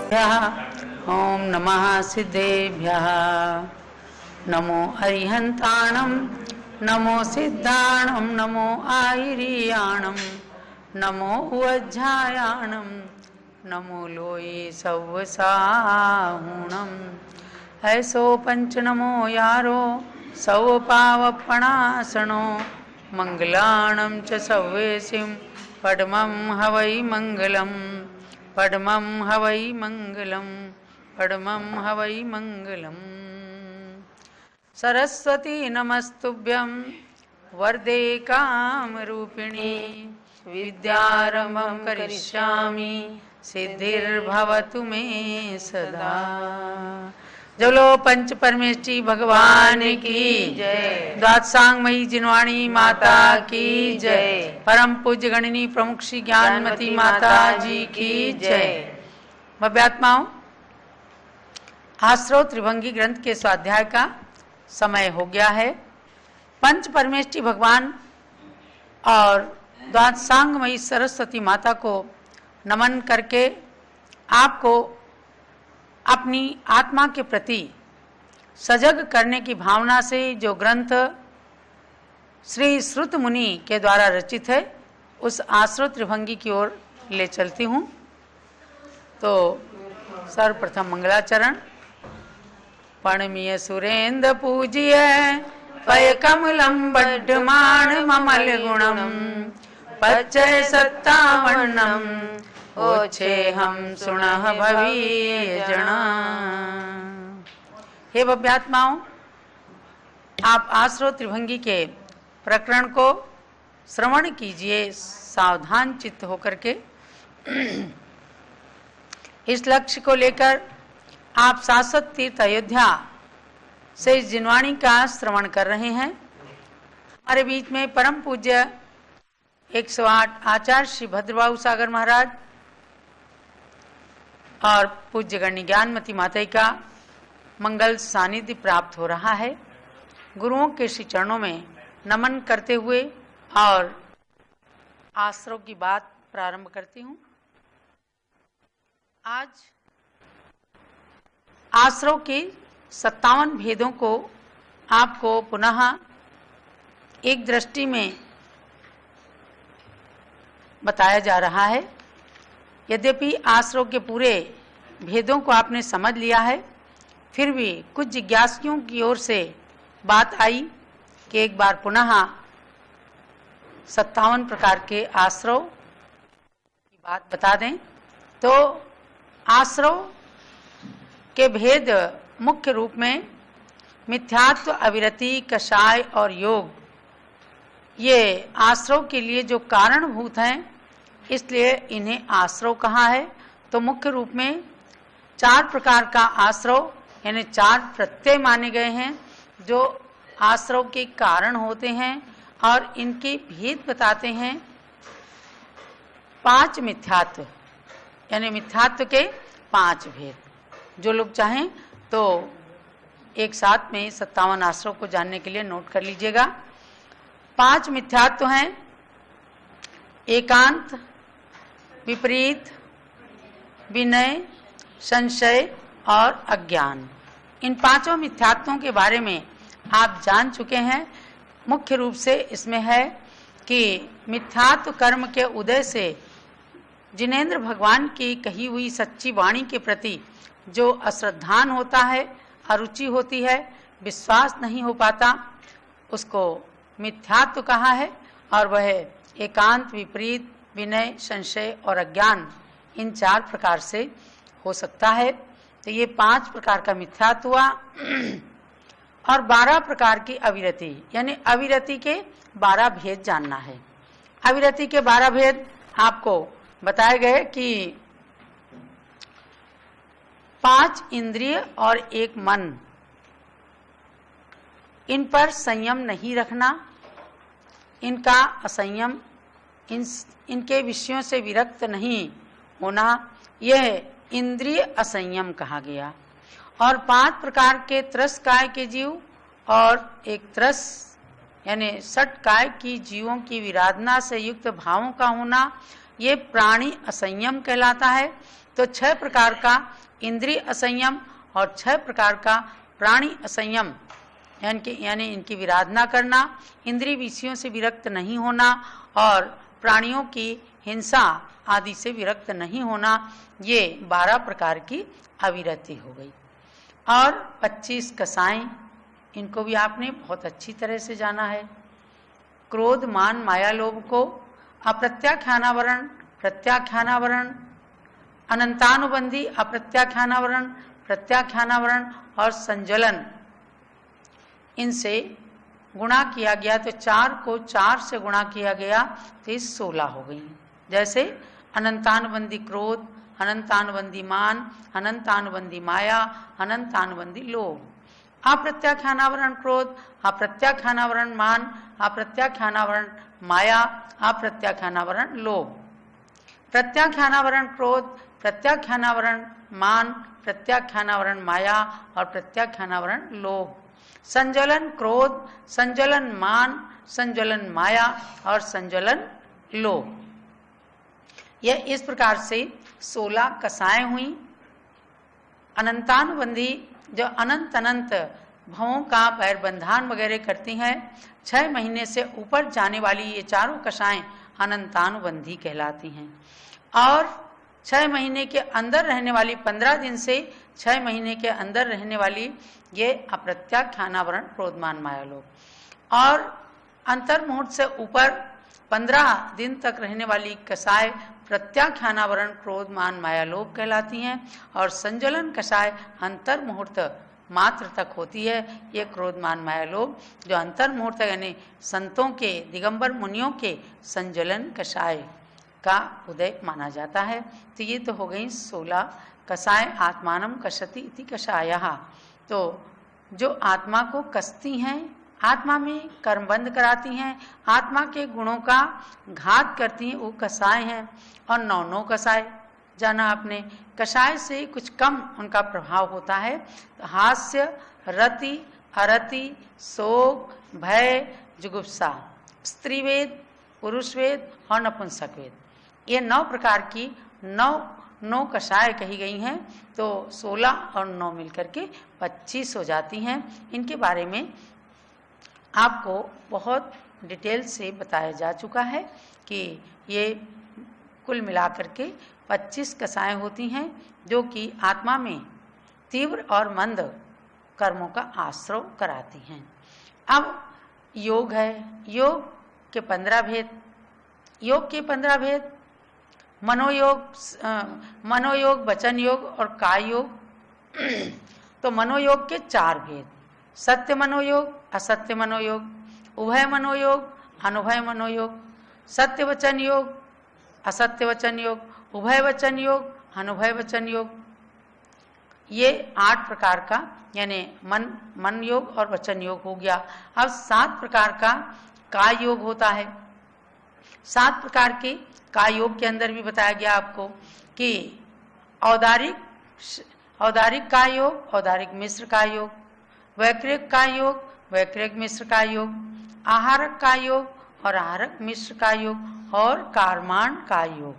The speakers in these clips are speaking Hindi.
ओम नमः सिद्धेभ्यः। नमो अरिहन्ताणं नमो सिद्धाणं नमो आहिरीयाणं नमो उज्जायाणं नमो लोये सव्वसाहुणं। ऐसो पंच नमो यारो सव पावपणासनो मंगलाणं च सव्वेसिं पद्मं हवै मंगलम् पद्मं हवै मंगलम् पद्मं हवै मंगलम्। सरस्वती नमस्तुभ्यं वरदे कामरूपिणी विद्यारम्भं करिष्यामि सिद्धिर्भवतु मे सदा। जलो पंच परमेष्ठी भगवान की जय। द्वादशांगमयी जिनवाणी माता की जय। परम पूज्य गणिनी प्रमुख श्री ज्ञानमती माता जी की जय। भव्यात्माओं, आश्रव त्रिभंगी ग्रंथ के स्वाध्याय का समय हो गया है। पंच परमेष्ठी भगवान और द्वादशांगमयी सरस्वती माता को नमन करके आपको अपनी आत्मा के प्रति सजग करने की भावना से जो ग्रंथ श्री श्रुत मुनि के द्वारा रचित है उस आश्रव त्रिभंगी की ओर ले चलती हूँ। तो सर्वप्रथम मंगलाचरण। पणमीय सुरेंद्र पूजिय पय कमलम बड्डमान ममल गुणम पच्चय सत्तावन्नम ओछे हम सुनह भवीय जना। हे भव्यात्माओं, आप आश्रव त्रिभंगी के प्रकरण को श्रवण कीजिए सावधान चित्त होकर के। इस लक्ष्य को लेकर आप शाश्वत तीर्थ अयोध्या से इस जिनवाणी का श्रवण कर रहे हैं। हमारे बीच में परम पूज्य 108 आचार्य श्री भद्रबाहु सागर महाराज और पूज्य गण्य ज्ञानमती माता का मंगल सानिध्य प्राप्त हो रहा है। गुरुओं के श्री चरणों में नमन करते हुए और आश्रव की बात प्रारंभ करती हूँ। आज आश्रव के 57 भेदों को आपको पुनः एक दृष्टि में बताया जा रहा है। यद्यपि आश्रव के पूरे भेदों को आपने समझ लिया है, फिर भी कुछ जिज्ञासुओं की ओर से बात आई कि एक बार पुनः 57 प्रकार के आश्रव की बात बता दें। तो आश्रव के भेद मुख्य रूप में मिथ्यात्व, अविरति, कषाय और योग, ये आश्रव के लिए जो कारणभूत हैं, इसलिए इन्हें आश्रव कहा है। तो मुख्य रूप में 4 प्रकार का आश्रव यानी 4 प्रत्यय माने गए हैं जो आश्रव के कारण होते हैं और इनके भेद बताते हैं। 5 मिथ्यात्व यानी मिथ्यात्व के 5 भेद। जो लोग चाहें तो एक साथ में 57 आश्रव को जानने के लिए नोट कर लीजिएगा। 5 मिथ्यात्व हैं: एकांत, विपरीत, विनय, संशय और अज्ञान। इन 5 मिथ्यात्वों के बारे में आप जान चुके हैं। मुख्य रूप से इसमें है कि मिथ्यात्व कर्म के उदय से जिनेंद्र भगवान की कही हुई सच्ची वाणी के प्रति जो अश्रद्धान होता है, अरुचि होती है, विश्वास नहीं हो पाता, उसको मिथ्यात्व कहा है। और वह एकांत, विपरीत, विनय, संशय और अज्ञान, इन 4 प्रकार से हो सकता है। तो ये 5 प्रकार का मिथ्यात्व हुआ। और 12 प्रकार की अविरति यानी अविरति के 12 भेद जानना है। अविरति के 12 भेद आपको बताए गए कि 5 इंद्रिय और 1 मन, इन पर संयम नहीं रखना, इनका असंयम, इनके विषयों से विरक्त नहीं होना, यह इंद्रिय असंयम कहा गया। और 5 प्रकार के त्रस काय के जीव और एक त्रस यानी 6 काय की जीवों की विराधना से युक्त भावों का होना, ये प्राणी असंयम कहलाता है। तो 6 प्रकार का इंद्रिय असंयम और 6 प्रकार का प्राणी असंयम, यानी इनकी विराधना करना, इंद्रिय विषयों से विरक्त नहीं होना और प्राणियों की हिंसा आदि से विरक्त नहीं होना, ये 12 प्रकार की अविरति हो गई। और 25 कसाएं, इनको भी आपने बहुत अच्छी तरह से जाना है। क्रोध, मान, माया, लोभ को अप्रत्याख्यानावरण, प्रत्याख्यानावरण, अनंतानुबंधी, अप्रत्याख्यानावरण, प्रत्याख्यानावरण और संज्वलन, इनसे गुणा किया गया तो 4 को 4 से गुणा किया गया तो ये 16 हो गई। जैसे अनंतानुबंधी क्रोध, अनंतानुबंधी मान, अनंतानुबंधी माया, अनंतानुबंधी लोभ। अप्रत्याख्यानावरण क्रोध, अप्रत्याख्यानावरण मान, अप्रत्याख्यानावरण माया, अप्रत्याख्यानावरण लोभ। प्रत्याख्यानावरण क्रोध, प्रत्याख्यानावरण मान, प्रत्याख्यानावरण माया और प्रत्याख्यानावरण लोभ। संज्वलन क्रोध, संज्वलन मान, संज्वलन माया और संज्वलन लोभ। यह इस प्रकार से 16 कसाएं हुई। अनंतानुबंधी, जो अनंत अनंत भवों का पैरबंधान वगैरह करती हैं, 6 महीने से ऊपर जाने वाली ये चारों कसाएं अनंतानुबंधी कहलाती हैं। और 6 महीने के अंदर रहने वाली, 15 दिन से 6 महीने के अंदर रहने वाली ये अप्रत्याख्यानावरण क्रोधमान माया लोभ। और अंतर्मुहूर्त से ऊपर 15 दिन तक रहने वाली कसाय प्रत्याख्यानावरण क्रोधमान माया लोभ कहलाती हैं। और संज्वलन कसाय अंतर्मुहूर्त मात्र तक होती है। ये क्रोधमान माया लोभ जो अंतर्मुहूर्त यानी संतों के, दिगंबर मुनियों के संज्वलन कसाय का उदय माना जाता है। तो ये तो हो गई 16 कसाय। आत्मानम कसति इति कषायः, तो जो आत्मा को कसती हैं, आत्मा में कर्मबंध कराती हैं, आत्मा के गुणों का घात करती हैं, वो कसाय हैं। और 9 कसाय जाना आपने। कषाय से कुछ कम उनका प्रभाव होता है। तो हास्य, रति, अरति, शोक, भय, जुगुप्सा, स्त्रीवेद, पुरुषवेद और नपुंसकवेद, ये 9 प्रकार की 9 कषाय कही गई हैं। तो 16 और 9 मिलकर के 25 हो जाती हैं। इनके बारे में आपको बहुत डिटेल से बताया जा चुका है कि ये कुल मिलाकर के 25 कसाएं होती हैं जो कि आत्मा में तीव्र और मंद कर्मों का आश्रय कराती हैं। अब योग है। योग के 15 भेद। योग के 15 भेद मनोयोग, वचन योग और काय योग। तो मनोयोग के 4 भेद, सत्य मनोयोग, असत्य मनोयोग, उभय मनोयोग, अनुभय मनोयोग, सत्य वचन योग, असत्य वचन योग, उभय वचन योग, अनुभय वचन योग। ये 8 प्रकार का यानी मन योग और वचन योग हो गया। अब 7 प्रकार का काय योग होता है। 7 प्रकार के काय योग के अंदर भी बताया गया आपको कि औदारिक काय योग, औदारिक मिश्र काय योग, वैक्रिक काय योग, वैक्रिक मिश्र काय योग, आहारक काय योग और आहारक मिश्र काय योग और कार्माण काय योग।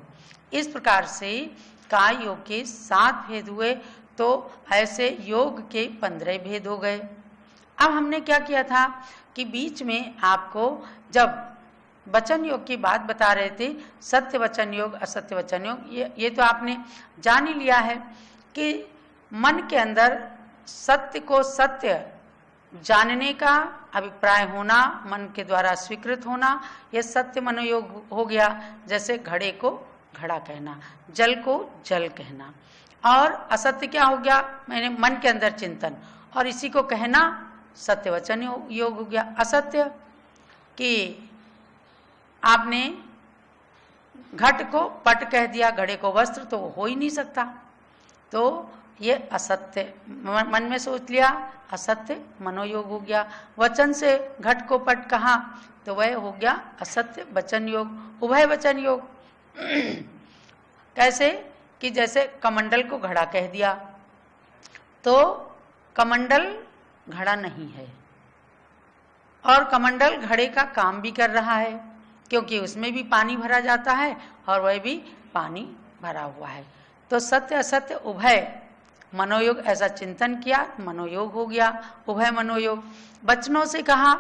इस प्रकार से काय योग के 7 भेद हुए। तो ऐसे योग के 15 भेद हो गए। अब हमने क्या किया था कि बीच में आपको जब वचन योग की बात बता रहे थे, सत्य वचन योग, असत्य वचन योग, ये तो आपने जान ही लिया है कि मन के अंदर सत्य को सत्य जानने का अभिप्राय होना, मन के द्वारा स्वीकृत होना, यह सत्य मनोयोग हो गया। जैसे घड़े को घड़ा कहना, जल को जल कहना। और असत्य क्या हो गया, मैंने मन के अंदर चिंतन, और इसी को कहना सत्य वचन योग हो गया। असत्य कि आपने घट को पट कह दिया, घड़े को वस्त्र, तो हो ही नहीं सकता। तो ये असत्य मन में सोच लिया, असत्य मनोयोग हो गया। वचन से घट को पट कहा तो वह हो गया असत्य वचन योग। उभय वचन योग कैसे कि जैसे कमंडल को घड़ा कह दिया, तो कमंडल घड़ा नहीं है और कमंडल घड़े का काम भी कर रहा है, क्योंकि उसमें भी पानी भरा जाता है और वह भी पानी भरा हुआ है। तो सत्य असत्य उभय मनोयोग ऐसा चिंतन किया, मनोयोग हो गया, उभय मनोयोग। वचनों से कहा,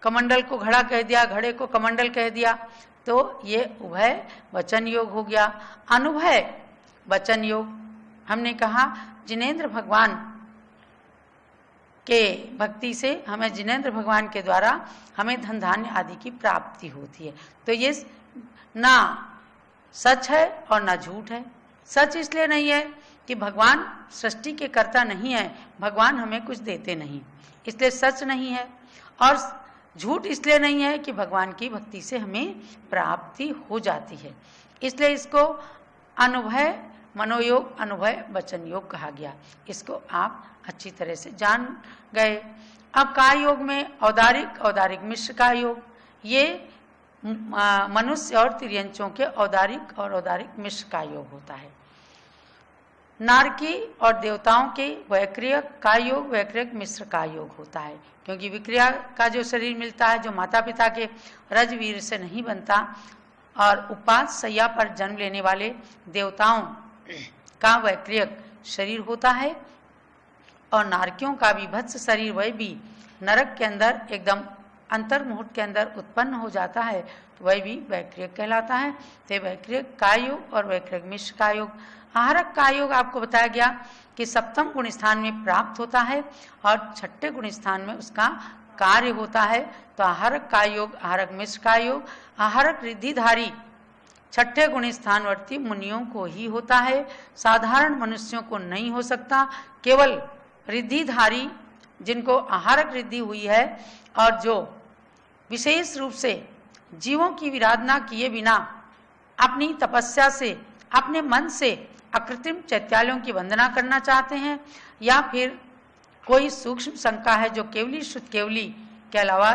कमंडल को घड़ा कह दिया, घड़े को कमंडल कह दिया, तो ये उभय वचन योग हो गया। अनुभय वचन योग, हमने कहा जिनेंद्र भगवान के भक्ति से हमें, जिनेंद्र भगवान के द्वारा हमें धन धान्य आदि की प्राप्ति होती है। तो ये ना सच है और ना झूठ है। सच इसलिए नहीं है कि भगवान सृष्टि के कर्ता नहीं है, भगवान हमें कुछ देते नहीं, इसलिए सच नहीं है। और झूठ इसलिए नहीं है कि भगवान की भक्ति से हमें प्राप्ति हो जाती है, इसलिए इसको अनुभय मनोयोग, अनुभय वचन योग कहा गया। इसको आप अच्छी तरह से जान गए। अब काय योग में औदारिक, औदारिक मिश्र काय योग, ये मनुष्य और तिर्यंचों के औदारिक और औदारिक मिश्र काय योग होता है। नारकी और देवताओं के वैक्रिय काय योग, वैक्रियक मिश्र काय योग होता है, क्योंकि विक्रिया का जो शरीर मिलता है, जो माता पिता के रजवीर से नहीं बनता, और उपास सैया पर जन्म लेने वाले देवताओं का वैक्रियक शरीर होता है, और नारकियों का विभत्स शरीर वह भी नरक के अंदर एकदम अंतर्मुहूर्त के अंदर उत्पन्न हो जाता है, तो वह भी वैक्रियक कहलाता है। तो वैक्रियक काय योग और वैक्रियक मिश्र काय योग। आहारक काय योग आपको बताया गया कि सप्तम गुण स्थान में प्राप्त होता है और छठे गुण स्थान में उसका कार्य होता है। तो आहारक काय योग, आहारक मिश्र काय योग, आहारक रिद्धिधारी छठे गुण स्थानवर्ती मुनियों को ही होता है, साधारण मनुष्यों को नहीं हो सकता। केवल रिद्धिधारी, जिनको आहारक रिद्धि हुई है और जो विशेष रूप से जीवों की विराधना किए बिना अपनी तपस्या से, अपने मन से अकृत्रिम चैत्यालयों की वंदना करना चाहते हैं, या फिर कोई सूक्ष्म शंका है जो केवली शुद्ध केवली के अलावा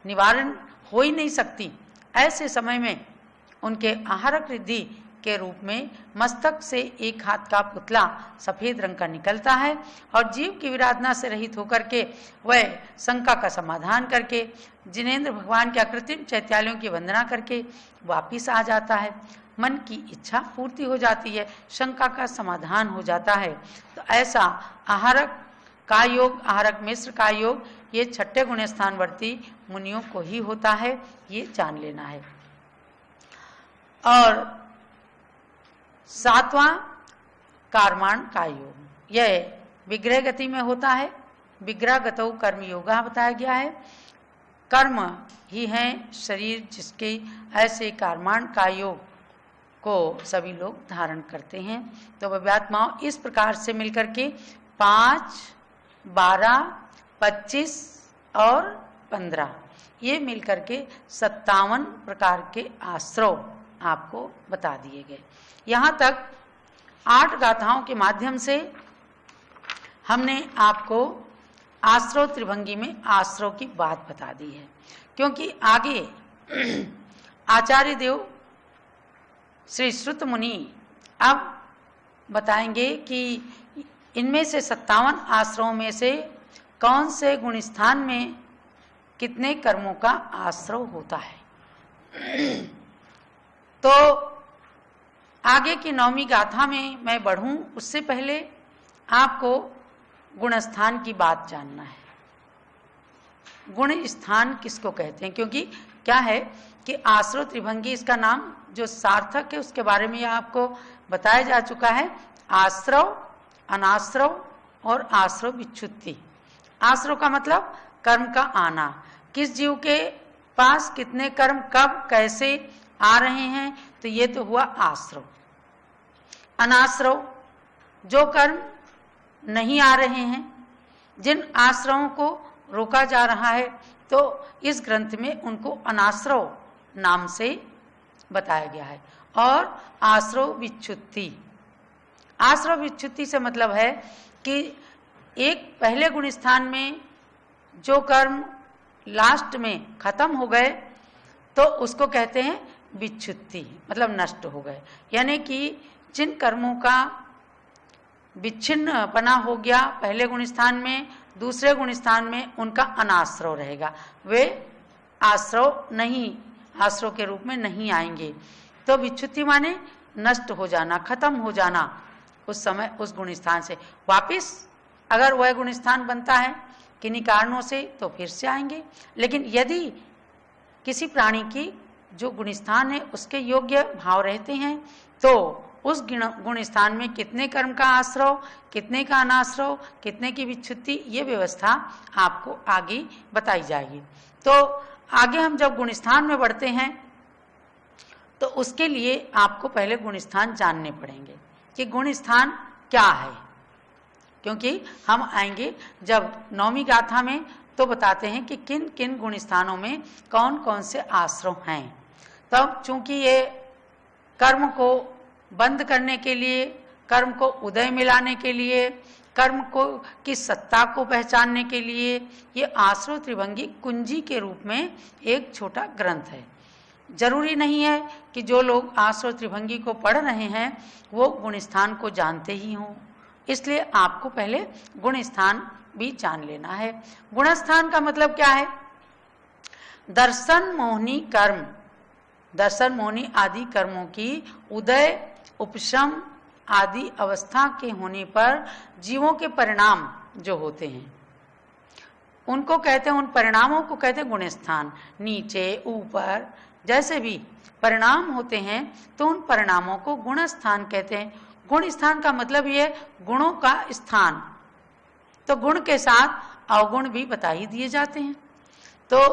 निवारण हो ही नहीं सकती, ऐसे समय में उनके आहारक रिद्धि के रूप में मस्तक से एक हाथ का पुतला सफेद रंग का निकलता है, और जीव की विराधना से रहित होकर के वह शंका का समाधान करके जिनेंद्र भगवान के अकृत्रिम चैत्यालयों की वंदना करके वापिस आ जाता है। मन की इच्छा पूर्ति हो जाती है, शंका का समाधान हो जाता है। तो ऐसा आहारक काय योग, आहारक मिश्र काय योग, ये छठे गुण स्थानवर्ती मुनियों को ही होता है, ये जान लेना है। और सातवां कर्माण काय योग, यह विग्रह गति में होता है। विग्रह गतौ कर्म योगा बताया गया है। कर्म ही है शरीर जिसके, ऐसे कर्माण काय योग को सभी लोग धारण करते हैं। तो व्यात्माओं इस प्रकार से मिलकर के 5, 12, 25 और 15 ये मिलकर के 57 प्रकार के आश्रव आपको बता दिए गए। यहाँ तक 8 गाथाओं के माध्यम से हमने आपको आश्रव त्रिभंगी में आश्रव की बात बता दी है, क्योंकि आगे आचार्य देव श्री श्रुत मुनि अब बताएंगे कि इनमें से 57 आश्रमों में से कौन से गुण स्थान में कितने कर्मों का आश्रव होता है। तो आगे की 9वीं गाथा में मैं बढ़ूं उससे पहले आपको गुण स्थान की बात जानना है। गुण स्थान किसको कहते हैं, क्योंकि क्या है कि आश्रव त्रिभंगी इसका नाम जो सार्थक है उसके बारे में आपको बताया जा चुका है। आश्रव, अनाश्रव और आश्रव विच्छुत्ति। आश्रव का मतलब कर्म का आना, किस जीव के पास कितने कर्म कब कैसे आ रहे हैं, तो ये तो हुआ आश्रव। अनाश्रव, जो कर्म नहीं आ रहे हैं, जिन आश्रवों को रोका जा रहा है, तो इस ग्रंथ में उनको अनाश्रव नाम से बताया गया है। और आश्रव विच्छुत्ति, आश्रव विच्छुत्ति से मतलब है कि एक पहले गुण स्थान में जो कर्म लास्ट में खत्म हो गए तो उसको कहते हैं विच्छुत्ति, मतलब नष्ट हो गए। यानी कि जिन कर्मों का विच्छिन्नपना हो गया पहले गुण स्थान में, दूसरे गुण स्थान में उनका अनाश्रव रहेगा, वे आश्रव नहीं, आश्रव के रूप में नहीं आएंगे। तो विच्छुत्ति माने नष्ट हो जाना, खत्म हो जाना, उस समय उस गुण स्थान से वापिस अगर वह गुण स्थान बनता है किन्हीं कारणों से तो फिर से आएंगे। लेकिन यदि किसी प्राणी की जो गुण स्थान है उसके योग्य भाव रहते हैं तो उस गुण स्थान में कितने कर्म का आश्रव, कितने का अनाश्रव, कितने की विच्छुत्ति, ये व्यवस्था आपको आगे बताई जाएगी। तो आगे हम जब गुण स्थान में बढ़ते हैं तो उसके लिए आपको पहले गुण स्थान जानने पड़ेंगे कि गुण स्थान क्या है, क्योंकि हम आएंगे जब नौवीं गाथा में तो बताते हैं कि किन किन गुण स्थानों में कौन कौन से आश्रव हैं। तब चूंकि ये कर्म को बंद करने के लिए, कर्म को उदय में लाने के लिए, कर्म को की सत्ता को पहचानने के लिए ये आश्रव त्रिभंगी कुंजी के रूप में एक छोटा ग्रंथ है। जरूरी नहीं है कि जो लोग आश्रव त्रिभंगी को पढ़ रहे हैं वो गुण स्थान को जानते ही हों, इसलिए आपको पहले गुण स्थान भी जान लेना है। गुण स्थान का मतलब क्या है? दर्शन मोहनी कर्म, दर्शन मोहनी आदि कर्मों की उदय, उपशम आदि अवस्था के होने पर जीवों के परिणाम जो होते हैं उनको कहते हैं, उन परिणामों को कहते हैं गुण स्थान। नीचे ऊपर जैसे भी परिणाम होते हैं तो उन परिणामों को गुण स्थान कहते हैं। गुण स्थान का मतलब ये गुणों का स्थान, तो गुण के साथ अवगुण भी बता ही दिए जाते हैं। तो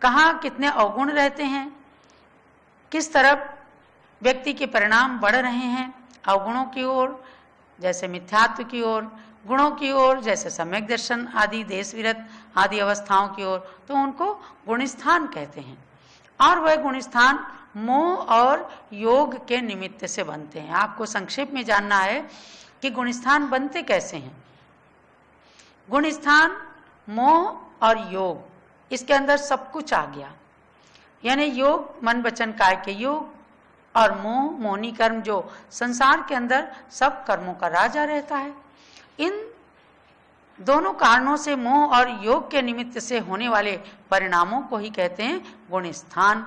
कहाँ कितने अवगुण रहते हैं, किस तरफ व्यक्ति के परिणाम बढ़ रहे हैं, अवगुणों की ओर जैसे मिथ्यात्व की ओर, गुणों की ओर जैसे सम्यक दर्शन आदि, देश विरत आदि अवस्थाओं की ओर, तो उनको गुण स्थान कहते हैं। और वह गुण स्थान मोह और योग के निमित्त से बनते हैं। आपको संक्षेप में जानना है कि गुण स्थान बनते कैसे हैं। गुण स्थान मोह और योग, इसके अंदर सब कुछ आ गया, यानी योग मन वचन काय के योग और मोह मोहनी कर्म जो संसार के अंदर सब कर्मों का राजा रहता है। इन दोनों कारणों से मोह और योग के निमित्त से होने वाले परिणामों को ही कहते हैं गुण स्थान।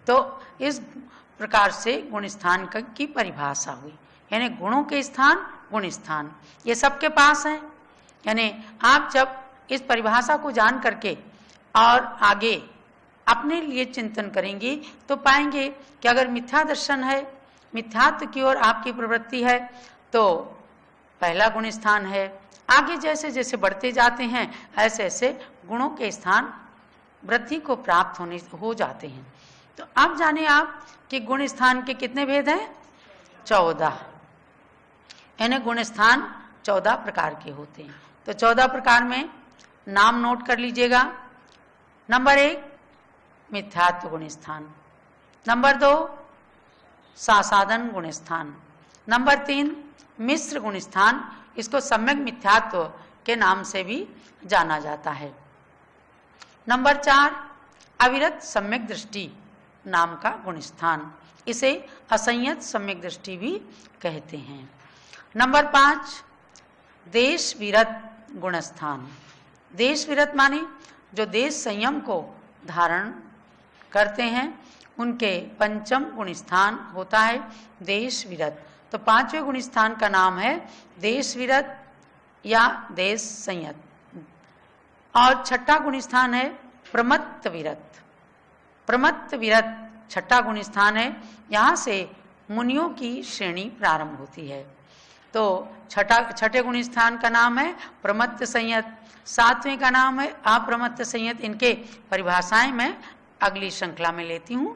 तो इस प्रकार से गुण स्थान की परिभाषा हुई, यानी गुणों के स्थान गुण स्थान ये सबके पास है। यानी आप जब इस परिभाषा को जान करके और आगे अपने लिए चिंतन करेंगे तो पाएंगे कि अगर मिथ्या दर्शन है, मिथ्यात्व की ओर आपकी प्रवृत्ति है तो पहला गुण स्थान है। आगे जैसे जैसे बढ़ते जाते हैं ऐसे ऐसे गुणों के स्थान वृद्धि को प्राप्त हो जाते हैं। तो अब जाने आप कि गुण स्थान के कितने भेद हैं? 14। यानी गुण स्थान 14 प्रकार के होते हैं। तो 14 प्रकार में नाम नोट कर लीजिएगा। नंबर 1 मिथ्यात्व गुण स्थान, नंबर 2 सासाधन गुण स्थान, नंबर 3 मिश्र गुण स्थान, इसको सम्यक मिथ्यात्व के नाम से भी जाना जाता है। नंबर 4 अविरत सम्यक दृष्टि नाम का गुण स्थान, इसे असंयत सम्यक दृष्टि भी कहते हैं। नंबर 5 देश विरत गुण स्थान। देश विरत माने जो देश संयम को धारण करते हैं उनके पंचम गुण स्थान होता है देश विरत। तो 5वें गुण स्थान का नाम है देश विरत या देश संयत। और छठा गुण स्थान है प्रमत्त विरत। प्रमत्त विरत छठा गुण स्थान है, यहाँ से मुनियों की श्रेणी प्रारंभ होती है। तो छठे गुण स्थान का नाम है प्रमत्त संयत, 7वें का नाम है अप्रमत्त संयत। इनके परिभाषाएं मैं अगली श्रृंखला में लेती हूं।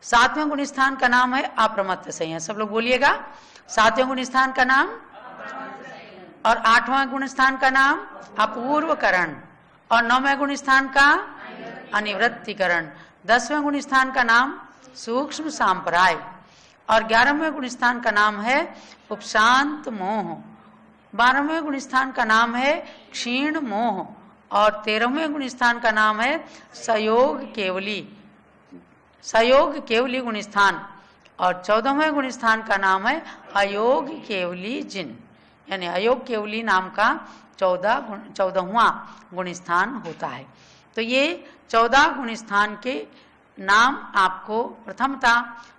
7वें गुण स्थान का नाम है अप्रमत्त संयत, सब लोग बोलिएगा। 7वें गुण स्थान का नाम और 8वां गुण स्थान का नाम अपूर्वकरण और 9वें गुण स्थान का अनिवृत्तिकरण, 10वें गुण स्थान का नाम सूक्ष्म सांप्राय और 11वें गुण स्थान का नाम है उपशांत मोह, 12वें गुण स्थान का नाम है क्षीण मोह और 13वें गुण स्थान का नाम है सयोग केवली, सयोग केवली गुण स्थान और 14वें गुण स्थान का नाम है अयोग केवली जिन, यानी अयोग केवली नाम का 14वां गुण स्थान होता है। तो ये 14 गुण स्थान के नाम आपको प्रथमता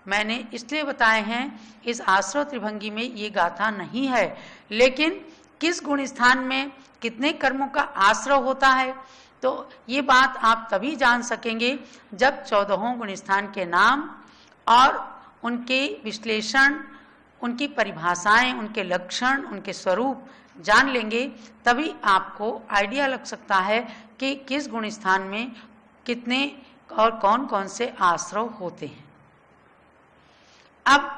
मैंने इसलिए बताए हैं, इस आश्रव त्रिभंगी में ये गाथा नहीं है, लेकिन किस गुण स्थान में कितने कर्मों का आश्रव होता है, तो ये बात आप तभी जान सकेंगे जब 14 गुण स्थान के नाम और उनके विश्लेषण, उनकी परिभाषाएं, उनके लक्षण, उनके स्वरूप जान लेंगे, तभी आपको आइडिया लग सकता है कि किस गुण स्थान में कितने और कौन कौन से आश्रव होते हैं। अब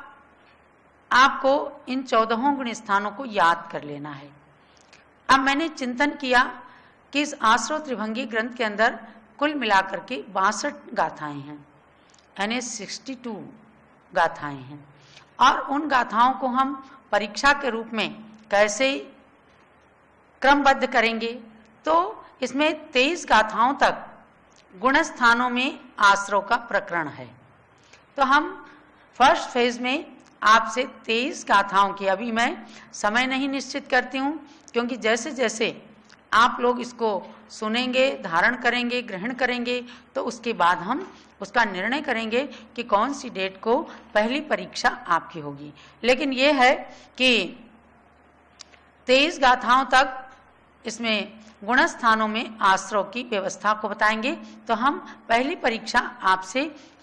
आपको इन 14 गुण स्थानों को याद कर लेना है। अब मैंने चिंतन किया कि इस आश्रव त्रिभंगी ग्रंथ के अंदर कुल मिलाकर के 62 गाथाएं हैं, यानी 62 गाथाएं हैं, और उन गाथाओं को हम परीक्षा के रूप में कैसे क्रमबद्ध करेंगे, तो इसमें 23 गाथाओं तक गुण स्थानों में आश्रव का प्रकरण है। तो हम फर्स्ट फेज में आपसे 23 गाथाओं की, अभी मैं समय नहीं निश्चित करती हूँ, क्योंकि जैसे जैसे आप लोग इसको सुनेंगे, धारण करेंगे, ग्रहण करेंगे, तो उसके बाद हम उसका निर्णय करेंगे कि कौन सी डेट को पहली परीक्षा आपकी होगी। लेकिन यह है कि 23 गाथाओं तक इसमें गुण स्थानों में आश्रव की व्यवस्था को बताएंगे। तो हम पहली परीक्षा आपसे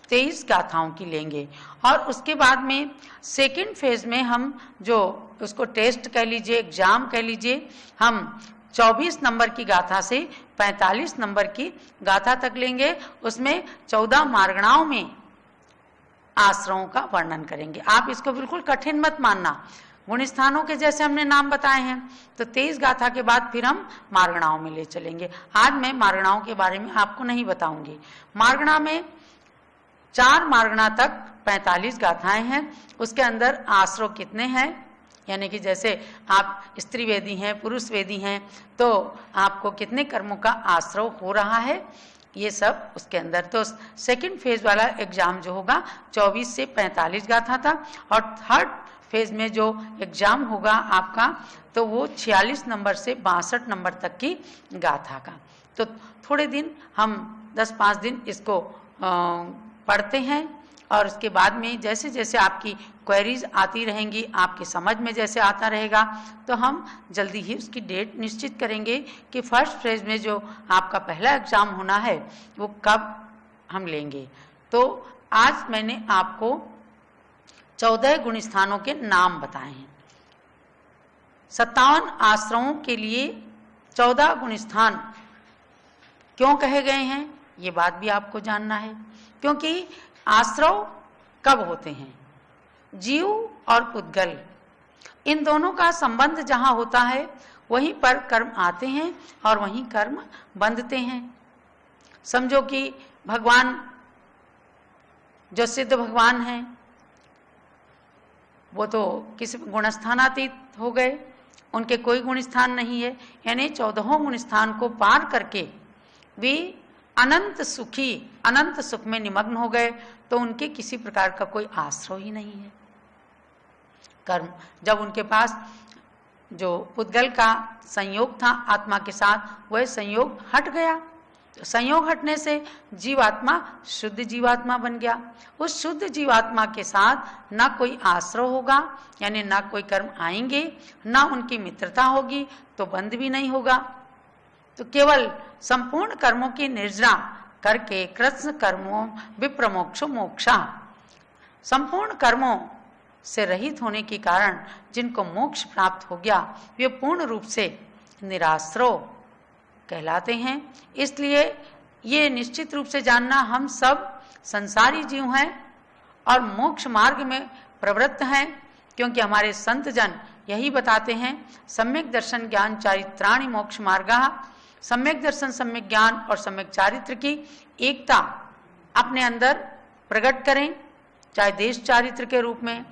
23 गाथाओं की लेंगे, और उसके बाद में सेकंड फेज में हम जो उसको टेस्ट कह लीजिए, एग्जाम कह लीजिए, हम 24 नंबर की गाथा से 45 नंबर की गाथा तक लेंगे। उसमें 14 मार्गणाओं में आश्रवों का वर्णन करेंगे। आप इसको बिल्कुल कठिन मत मानना, गुण स्थानों के जैसे हमने नाम बताए हैं, तो 23 गाथा के बाद फिर हम मार्गणाओं में ले चलेंगे। आज मैं मार्गणाओं के बारे में आपको नहीं बताऊंगी। मार्गणा में 4 मार्गणा तक 45 गाथाएं हैं। उसके अंदर आश्रव कितने हैं, यानी कि जैसे आप स्त्री वेदी हैं, पुरुष वेदी हैं, तो आपको कितने कर्मों का आश्रव हो रहा है, ये सब उसके अंदर। तो सेकंड फेज वाला एग्जाम जो होगा 24 से 45 गाथा था, और थर्ड फेज में जो एग्जाम होगा आपका, तो वो 46 नंबर से 62 नंबर तक की गाथा का। तो थोड़े दिन हम 10-5 दिन इसको पढ़ते हैं, और उसके बाद में जैसे जैसे आपकी क्वेरीज आती रहेंगी, आपकी समझ में जैसे आता रहेगा, तो हम जल्दी ही उसकी डेट निश्चित करेंगे कि फर्स्ट फेज में जो आपका पहला एग्जाम होना है वो कब हम लेंगे। तो आज मैंने आपको 14 गुण स्थानों के नाम बताए हैं। 57 आश्रमों के लिए 14 गुण स्थान क्यों कहे गए हैं, ये बात भी आपको जानना है। क्योंकि आश्रव कब होते हैं, जीव और पुद्गल, इन दोनों का संबंध जहां होता है वहीं पर कर्म आते हैं और वहीं कर्म बंधते हैं। समझो कि भगवान जो सिद्ध भगवान हैं वो तो किसी गुणस्थानातीत हो गए, उनके कोई गुण स्थान नहीं है, यानी 14 गुण स्थान को पार करके वे अनंत सुखी, अनंत सुख में निमग्न हो गए, तो उनके किसी प्रकार का कोई आश्रय ही नहीं है। कर्म जब उनके पास जो पुद्गल का संयोग था आत्मा के साथ, वह संयोग हट गया, संयोग हटने से जीवात्मा शुद्ध जीवात्मा बन गया। उस शुद्ध जीवात्मा के साथ ना कोई आश्रय होगा, यानी ना कोई कर्म आएंगे, ना उनकी मित्रता होगी, तो बंध भी नहीं होगा। तो केवल संपूर्ण कर्मों की निर्जना करके कृष्ण कर्मों विप्रमोक्षो मोक्षा, संपूर्ण कर्मों से रहित होने के कारण जिनको मोक्ष प्राप्त हो गया, वे पूर्ण रूप से निराश्रय कहलाते हैं। इसलिए ये निश्चित रूप से जानना, हम सब संसारी जीव हैं और मोक्ष मार्ग में प्रवृत्त हैं, क्योंकि हमारे संत जन यही बताते हैं, सम्यक दर्शन ज्ञान चारित्राणि मोक्ष मार्गः, सम्यक दर्शन, सम्यक ज्ञान और सम्यक चारित्र की एकता अपने अंदर प्रकट करें, चाहे देश चारित्र के रूप में,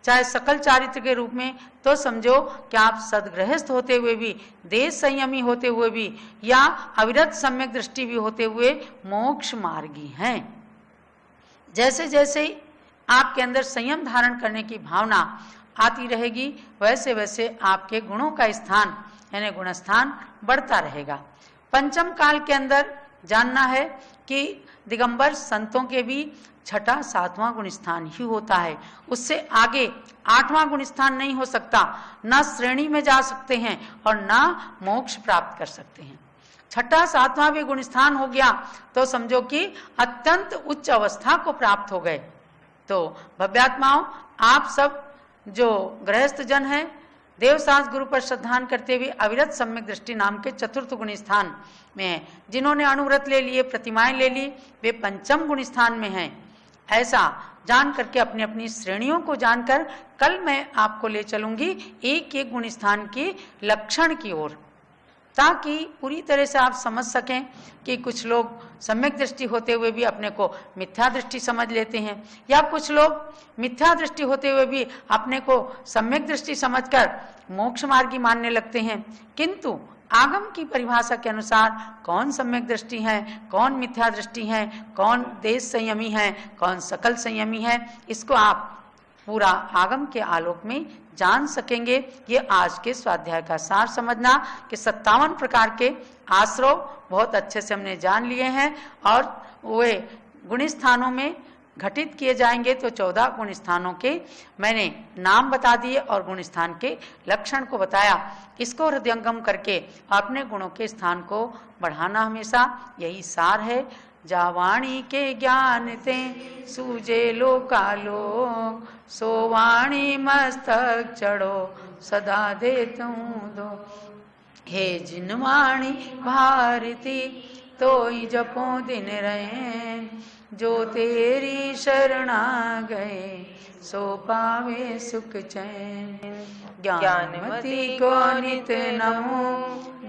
चाहे सकल चारित्र के रूप में। तो समझो कि आप सदगृहस्थ होते हुए भी, देश संयमी होते हुए भी, या अविरत सम्यक दृष्टि भी होते हुए मोक्ष मार्गी हैं। जैसे जैसे आपके अंदर संयम धारण करने की भावना आती रहेगी, वैसे वैसे आपके गुणों का स्थान यानी गुणस्थान बढ़ता रहेगा। पंचम काल के अंदर जानना है कि दिगंबर संतों के भी छठा सातवां गुण स्थान ही होता है, उससे आगे आठवां गुण स्थान नहीं हो सकता। ना श्रेणी में जा सकते हैं और ना मोक्ष प्राप्त कर सकते हैं। छठा सातवां भी गुण स्थान हो गया तो समझो कि अत्यंत उच्च अवस्था को प्राप्त हो गए। तो भव्यात्माओं, आप सब जो गृहस्थ जन हैं, देवसास गुरु पर श्रद्धान करते हुए अविरत सम्यक दृष्टि नाम के चतुर्थ गुण स्थान में हैं। जिन्होंने अनुव्रत ले लिए, प्रतिमाएं ले ली, वे पंचम गुण स्थान में हैं। ऐसा जान करके अपनी अपनी श्रेणियों को जानकर कल मैं आपको ले चलूंगी एक एक गुण स्थान के लक्षण की ओर, ताकि पूरी तरह से आप समझ सकें कि कुछ लोग सम्यक दृष्टि होते हुए भी अपने को मिथ्या दृष्टि समझ लेते हैं, या कुछ लोग मिथ्या दृष्टि होते हुए भी अपने को सम्यक दृष्टि समझकर मोक्ष मार्गी मानने लगते हैं। किंतु आगम की परिभाषा के अनुसार कौन सम्यक दृष्टि है, कौन मिथ्या दृष्टि है, कौन देश संयमी है, कौन सकल संयमी है, इसको आप पूरा आगम के आलोक में जान सकेंगे। ये आज के स्वाध्याय का सार समझना कि 57 प्रकार के आश्रव बहुत अच्छे से हमने जान लिए हैं और वे गुण स्थानों में घटित किए जाएंगे। तो 14 गुण स्थानों के मैंने नाम बता दिए और गुण स्थान के लक्षण को बताया। इसको हृदयंगम करके अपने गुणों के स्थान को बढ़ाना हमेशा यही सार है। जावाणी के ज्ञान ते सूझे लोकालोक, सो वाणी मस्तक चढ़ो सदा देतूं दो। हे जिन वाणी भारती तोई जपो दिन रहे, जो तेरी शरणा गए सो पावे सुख चैन। ज्ञानमती को नित नमो,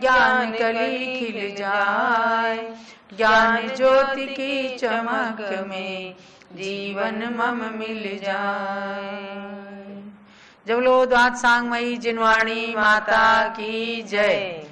ज्ञान कली खिल जाए, ज्ञान ज्योति की चमक में जीवन मम मिल जाए। जब लो द्वात सांगमयी जिनवाणी माता की जय।